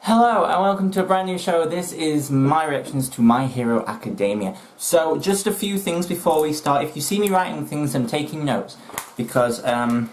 Hello and welcome to a brand new show. This is my reactions to My Hero Academia. So just a few things before we start. If you see me writing things, I'm taking notes because the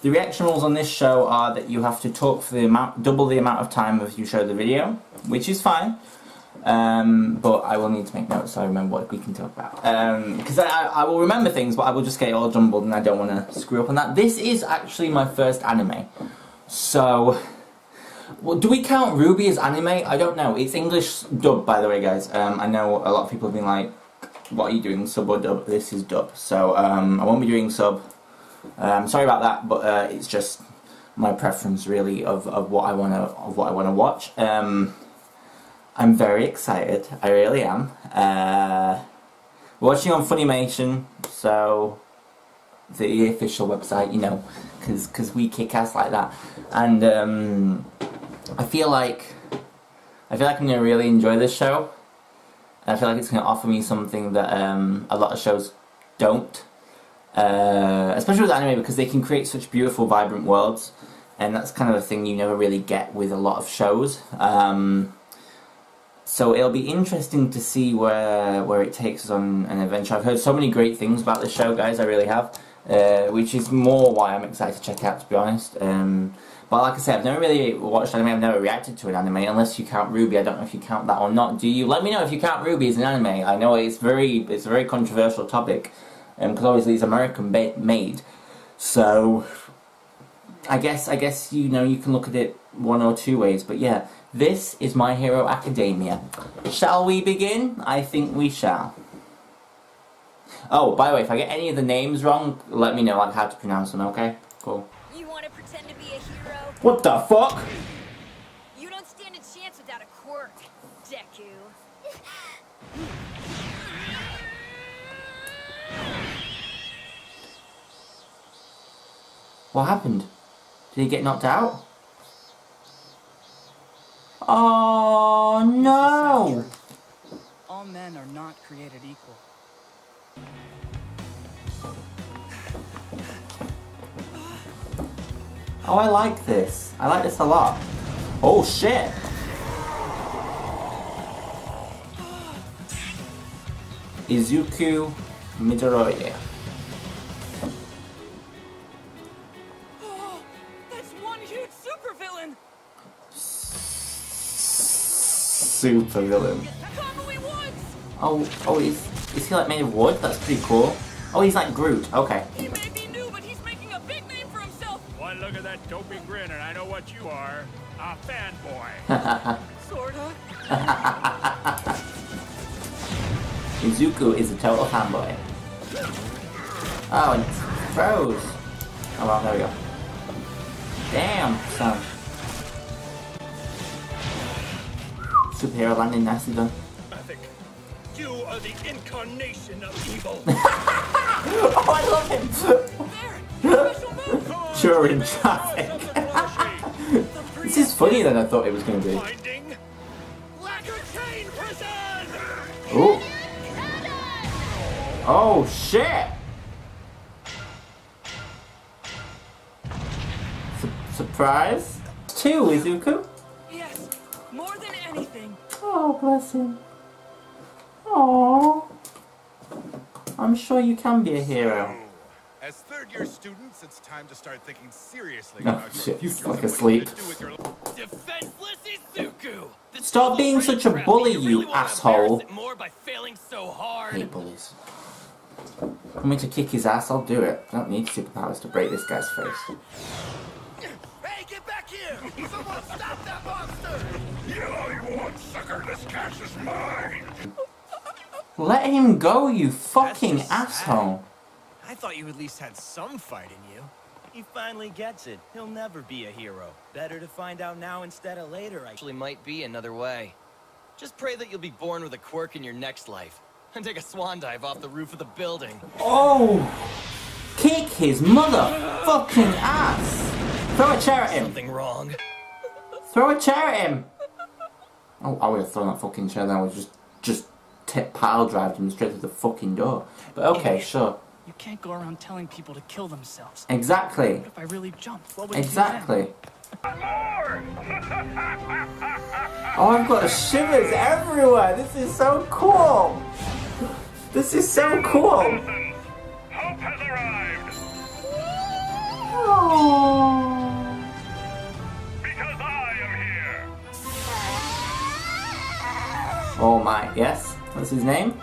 reaction rules on this show are that you have to talk for double the amount of time as you show the video, which is fine. But I will need to make notes so I remember what we can talk about. Because I will remember things, but I will just get it all jumbled and I don't want to screw up on that. This is actually my first anime. So, well, do we count Ruby as anime? I don't know. It's English dub, by the way, guys. I know a lot of people have been like, what are you doing, sub or dub? This is dub. So, I won't be doing sub. Sorry about that, but it's just my preference, really, of what I wanna watch. I'm very excited. I really am. Watching on Funimation, so the official website, you know, because we kick ass like that, and I feel like I'm gonna really enjoy this show. I feel like it's gonna offer me something that a lot of shows don't, especially with anime, because they can create such beautiful, vibrant worlds, and that's kind of a thing you never really get with a lot of shows. So it'll be interesting to see where it takes us on an adventure. I've heard so many great things about this show, guys, I really have, which is more why I'm excited to check it out, to be honest. But like I said, I've never really watched anime, I've never reacted to an anime, unless you count Ruby. I don't know if you count that or not. Do you? Let me know if you count Ruby as an anime. I know it's a very controversial topic, because obviously it's American made. So I guess you know, you can look at it one or two ways, but yeah. This is My Hero Academia. Shall we begin? I think we shall. Oh, by the way, if I get any of the names wrong, let me know like how to pronounce them, okay? Cool. You want to pretend to be a hero? What the fuck? You don't stand a chance without a quirk, Deku. What happened? Did he get knocked out? Oh no! All men are not created equal. Oh, I like this. I like this a lot. Oh shit! Izuku Midoriya. Super villain. Oh, is he like made of wood? That's pretty cool. Oh, he's like Groot. Okay. He may be new, but he's making a big name for himself. One look at that dopey grin, and I know what you are. A fanboy. Sorta. Izuku is a total fanboy. Oh, and it's froze. Oh well, there we go. Damn, son. Superhero landing, nicely done. I think you are the incarnation of evil. Oh, I love him! Sure, in traffic. This is funnier than I thought it was going to be. Ooh. Oh, shit! Surprise? 2, Izuku? Yes, more than anything. Oh, bless him. Aww. I'm sure you can be a hero. As third-year students, it's time to start thinking seriously Oh, about shit, he's future. like asleep. Defenseless Izuku. Stop being such a bully, you asshole. More by failing so hard. I hate bullies. Want me to kick his ass? I'll do it. I don't need superpowers to break this guy's face. Hey, get back here! Someone stop that monster! You only want, sucker. This cash is mine. Let him go, you fucking asshole. I thought you at least had some fight in you. He finally gets it. He'll never be a hero. Better to find out now instead of later. Actually might be another way. Just pray that you'll be born with a quirk in your next life. And take a swan dive off the roof of the building. Oh! Kick his motherfucking ass! Throw a chair at him! Something wrong. Throw a chair at him! Oh, I would have thrown that fucking chair, then I would just pile drived him straight to the fucking door. But okay, sure. You can't go around telling people to kill themselves. Exactly. What if I really jumped? What would Exactly. Lord! Oh, I've got shivers everywhere. This is so cool. This is so cool. Citizens, hope has arrived. Oh. Because I am here. Oh my, yes. What's his name?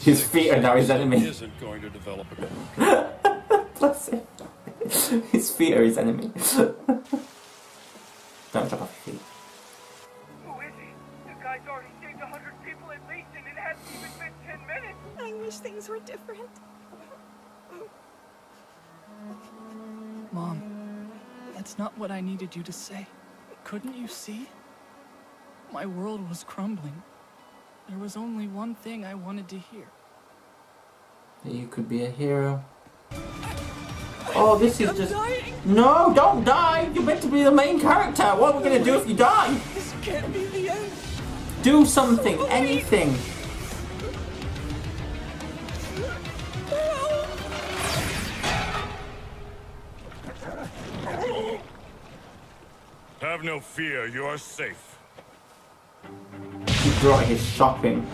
His feet are now his enemy. Isn't going to develop a Bless him. His feet are his enemy. Don't drop off your feet. Who is he? The guy's already saved 100 people at least, and it hasn't even been 10 minutes. I wish things were different. Mom, that's not what I needed you to say. Couldn't you see? My world was crumbling. There was only one thing I wanted to hear. That you could be a hero. Oh, this is just... Dying. No, don't die! You're meant to be the main character! What are we gonna do if you die? This can't be the end. Do something, anything! Have no fear, you're safe. He brought his shopping.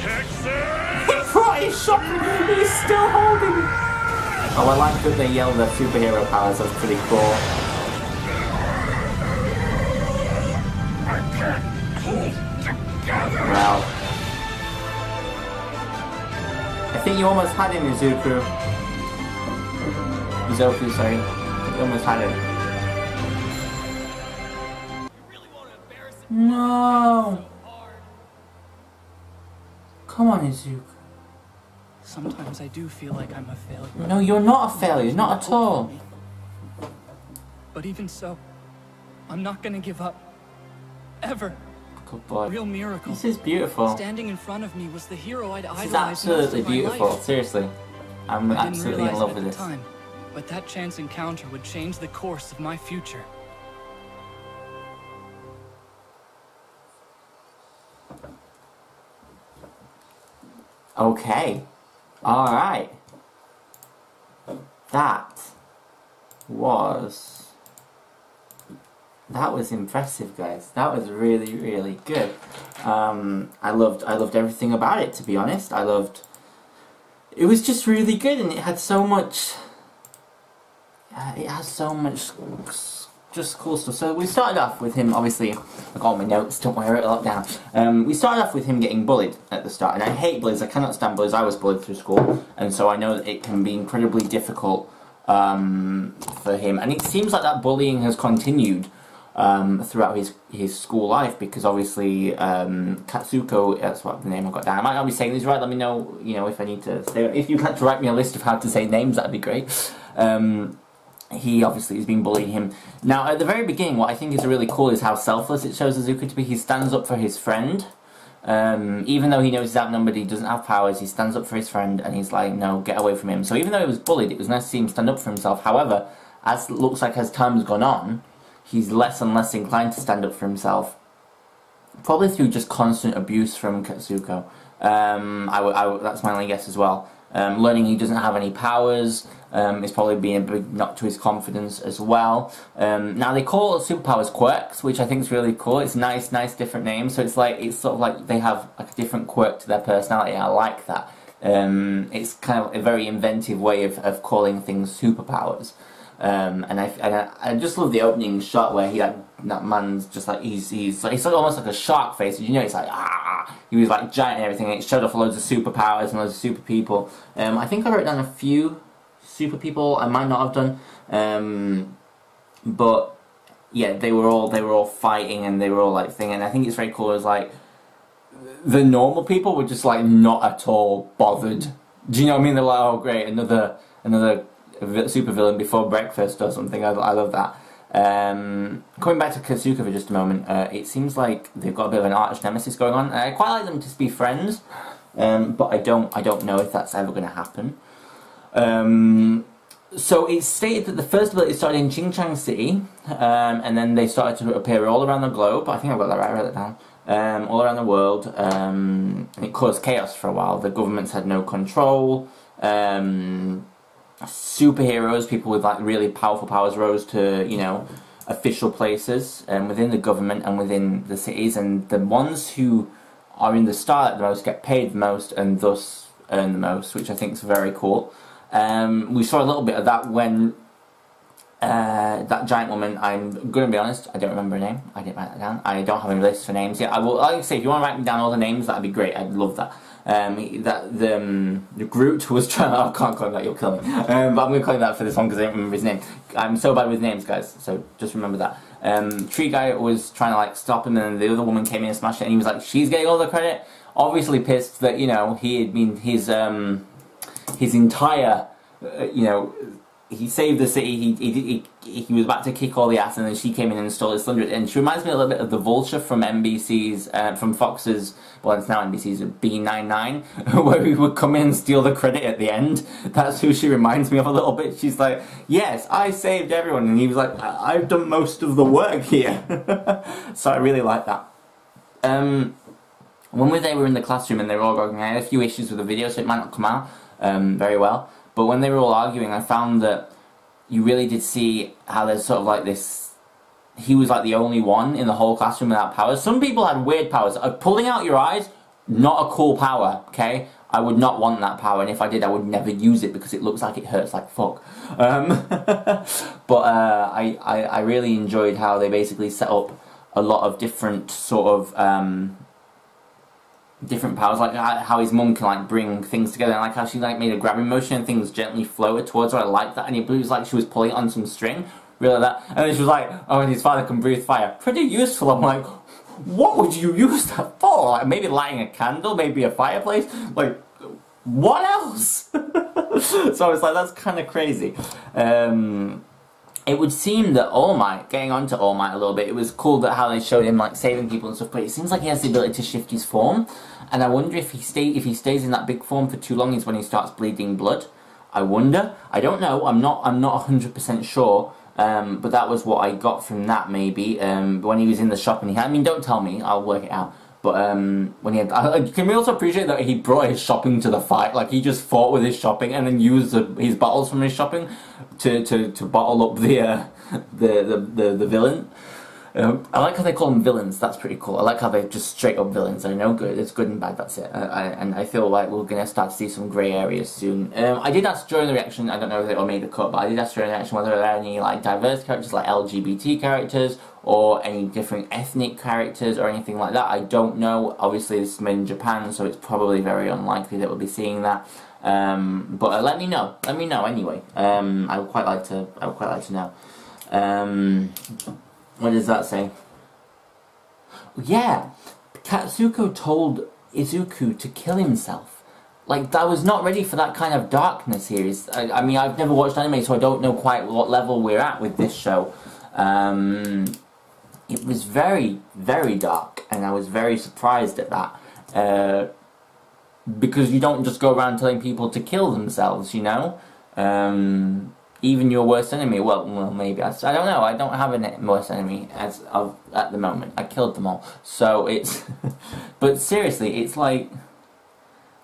Texas! He brought his shopping! He's still holding it! Oh, I like that they yell their superhero powers, that's pretty cool. Wow. I think you almost had him, Izuku. Izuku, sorry. You almost had him. No! Come on, Izuku. Sometimes I do feel like I'm a failure. No, you're not a failure, not at all. But even so, I'm not gonna give up. Ever. Good boy. Real miracle. This is beautiful. Standing in front of me was the hero I'd This idolized is most absolutely of my beautiful, life. seriously. I'm I didn't absolutely in realize love it with at this. the time, but that chance encounter would change the course of my future. Okay. Alright. That was impressive, guys. That was really, really good. I loved everything about it, to be honest. It was just really good, and it had so much just cool stuff. So we started off with him, obviously, I got all my notes, don't worry, it'll up down. We started off with him getting bullied at the start, and I hate bullies, I cannot stand bullies, I was bullied through school, and so I know that it can be incredibly difficult for him, and it seems like that bullying has continued throughout his school life, because obviously Katsuko, that's what the name I got down. I might not be saying these right, let me know, if I need to say, if you'd like to write me a list of how to say names, that'd be great. He obviously has been bullying him. Now, at the very beginning, what I think is really cool is how selfless it shows Izuku to be. He stands up for his friend. Even though he knows he's outnumbered, he doesn't have powers, he stands up for his friend, and he's like, no, get away from him. So even though he was bullied, it was nice to see him stand up for himself. However, as it looks like as time's gone on, he's less and less inclined to stand up for himself. Probably through just constant abuse from Katsuko. That's my only guess as well. Learning he doesn't have any powers is probably being a big knock to his confidence as well. Now they call superpowers quirks, which I think is really cool. It's nice different names. So it's sort of like they have like a different quirk to their personality. I like that. It's kind of a very inventive way of calling things superpowers. And I just love the opening shot where that man's just like he's like almost like a shark face. It's like he was like giant and everything. And it showed off loads of superpowers and loads of super people. I think I wrote down a few super people. I might not have done, but yeah, they were all fighting and they were all like thing. And I think it's very cool. It's like the normal people were just like not at all bothered. Do you know what I mean? They're like, oh great, another supervillain before breakfast or something. I love that. Coming back to Katsuko for just a moment, it seems like they've got a bit of an arch nemesis going on. I quite like them to be friends, but I don't know if that's ever going to happen. So it's stated that the first ability started in Xinjiang City, and then they started to appear all around the globe. I think I've got that right, I wrote that down. All around the world, and it caused chaos for a while. The governments had no control. Superheroes, people with like really powerful powers rose to, official places within the government and within the cities, and the ones who are in the start the most get paid the most and thus earn the most, which I think is very cool. We saw a little bit of that when that giant woman, I'm going to be honest, I don't remember her name. I didn't write that down. I don't have any list for names yet. I will, like I say, if you want to write me down all the names, that'd be great. I'd love that. The Groot was trying. I can't call him that. You'll kill me. But I'm going to call him that for this one because I don't remember his name. I'm so bad with names, guys. So just remember that. Tree guy was trying to like stop him, and then the other woman came in and smashed it, and he was like, "She's getting all the credit." Obviously pissed that, you know, he had been his entire, you know, he saved the city. He was about to kick all the ass, and then she came in and stole his thunder. And she reminds me a little bit of the Vulture from NBC's, from Fox's, well, it's now NBC's B99, where he would come in and steal the credit at the end. That's who she reminds me of a little bit. She's like, "Yes, I saved everyone," and he was like, "I've done most of the work here." So I really like that. When they were in the classroom and they were all arguing, I had a few issues with the video, so it might not come out very well. But when they were all arguing, I found that you really did see how there's sort of like this... He was like the only one in the whole classroom without powers. Some people had weird powers. Pulling out your eyes, not a cool power, okay? I would not want that power, and if I did, I would never use it because it looks like it hurts like fuck. But I really enjoyed how they basically set up a lot of different sort of... different powers, like how his mum can like bring things together, and like how she like made a grabbing motion and things gently floated towards her. I like that, and it was like she was pulling it on some string, really that. And then she was like, "Oh, and his father can breathe fire." Pretty useful. I'm like, what would you use that for? Like maybe lighting a candle, maybe a fireplace. Like, what else? So I was like, that's kind of crazy. It would seem that All Might, getting onto All Might a little bit, it was cool that how they showed him like saving people and stuff, but it seems like he has the ability to shift his form, and I wonder if he stays in that big form for too long is when he starts bleeding blood. I wonder. I don't know. I'm not 100% sure. But that was what I got from that, maybe. When he was in the shop and I mean, don't tell me. I'll work it out. But when he had, can we also appreciate that he brought his shopping to the fight? Like he just fought with his shopping and then used his bottles from his shopping to bottle up the villain. I like how they call them villains. That's pretty cool. I like how they're just straight up villains. They're no good. It's good and bad. That's it. And I feel like we're gonna start to see some grey areas soon. I did ask during the reaction. I don't know if they all made the cut, but I did ask during the reaction whether there are any like diverse characters, like LGBT characters, or any different ethnic characters, or anything like that. I don't know. Obviously, this is made in Japan, so it's probably very unlikely that we'll be seeing that. But let me know. Let me know anyway. I would quite like to. I would quite like to know. What does that say? Yeah, Katsuko told Izuku to kill himself. Like, I was not ready for that kind of darkness here. I mean, I've never watched anime, so I don't know quite what level we're at with this show. It was very, very dark, and I was very surprised at that. Because you don't just go around telling people to kill themselves, you know? Even your worst enemy, well maybe, I don't know, I don't have a worst enemy at the moment. I killed them all. So it's, but seriously, it's like,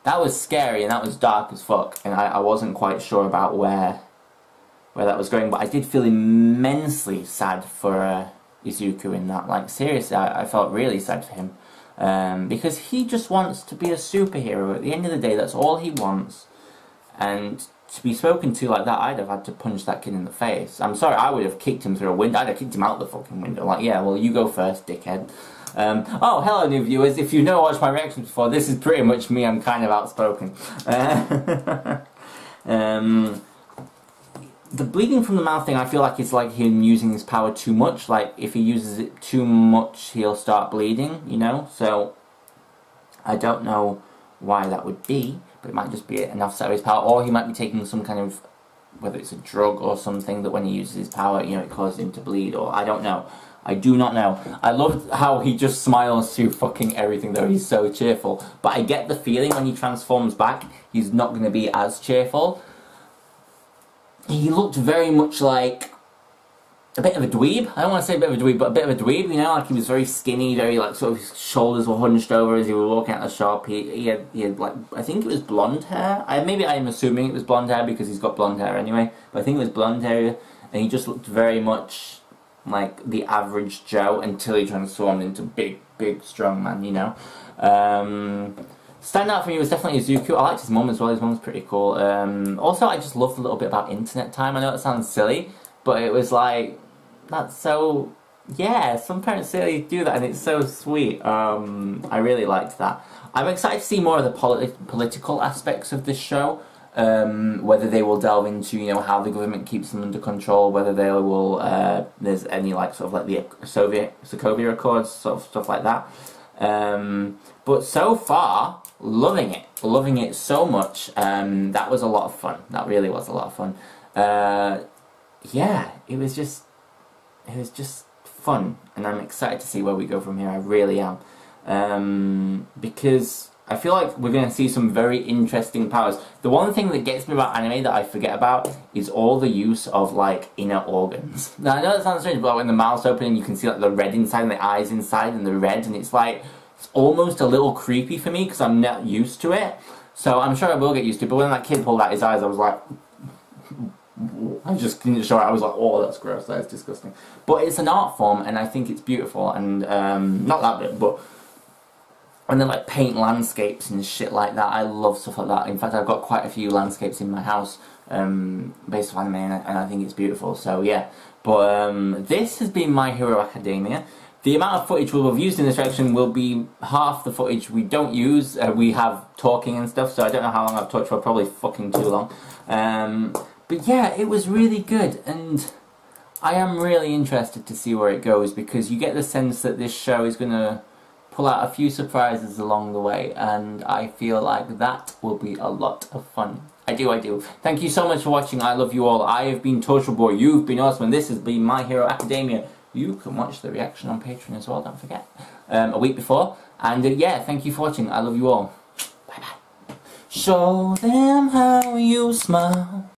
that was scary and that was dark as fuck, and I wasn't quite sure about where that was going, but I did feel immensely sad for Izuku in that. Like, seriously, I felt really sad for him, because he just wants to be a superhero. At the end of the day, that's all he wants, and to be spoken to like that, I'd have had to punch that kid in the face. I'm sorry, I would have kicked him through a window. I'd have kicked him out the fucking window. Like, yeah, well, you go first, dickhead. Oh, hello, new viewers. If you've never watched my reactions before, this is pretty much me. I'm kind of outspoken. The bleeding from the mouth thing, I feel like it's like him using his power too much. Like, if he uses it too much, he'll start bleeding, you know? So, I don't know why that would be. But it might just be an offset of his power, or he might be taking some kind of, whether it's a drug or something, that when he uses his power, you know, it causes him to bleed, or I don't know. I do not know. I love how he just smiles through fucking everything, though. He's so cheerful. But I get the feeling when he transforms back, he's not going to be as cheerful. He looked very much like a bit of a dweeb. I don't want to say a bit of a dweeb, but a bit of a dweeb, you know? Like, he was very skinny, very, like, sort of his shoulders were hunched over as he was walking out of the shop. He had like, I think it was blonde hair. Maybe I am assuming it was blonde hair because he's got blonde hair anyway. But I think it was blonde hair, and he just looked very much like the average Joe until he transformed into big strong man, you know. Stand out for me was definitely Izuku. I liked his mum as well. His mum's pretty cool. Also, I just loved a little bit about internet time. I know it sounds silly, but it was like, that's so, yeah, some parents really do that and it's so sweet. I really liked that. I'm excited to see more of the political aspects of this show. Whether they will delve into, you know, how the government keeps them under control, whether they will, there's any like sort of like the Sokovia Accords, sort of stuff like that. But so far, loving it so much. That was a lot of fun. That really was a lot of fun. Yeah, it was just fun, and I'm excited to see where we go from here. I really am, because I feel like we're going to see some very interesting powers. The one thing that gets me about anime that I forget about is all the use of, like, inner organs. Now, I know that sounds strange, but when the mouth's open and you can see, like, the red inside and the eyes inside and the red, and it's, like, it's almost a little creepy for me because I'm not used to it. So I'm sure I will get used to it, but when that kid pulled out his eyes, I was like... I just didn't show it. I was like, oh, that's gross, that's disgusting. But it's an art form, and I think it's beautiful, and not that bit, but when they like paint landscapes and shit like that, I love stuff like that. In fact, I've got quite a few landscapes in my house based on anime, and I think it's beautiful. So yeah, but this has been My Hero Academia. The amount of footage we'll have used in this section will be half the footage we don't use. We have talking and stuff, so I don't know how long I've talked for. Probably fucking too long. But yeah, it was really good, and I am really interested to see where it goes, because you get the sense that this show is going to pull out a few surprises along the way, and I feel like that will be a lot of fun. I do. Thank you so much for watching. I love you all. I have been Torchwood Boy. You've been awesome, and this has been My Hero Academia. You can watch the reaction on Patreon as well, don't forget. A week before. And yeah, thank you for watching. I love you all. Bye bye. Show them how you smile.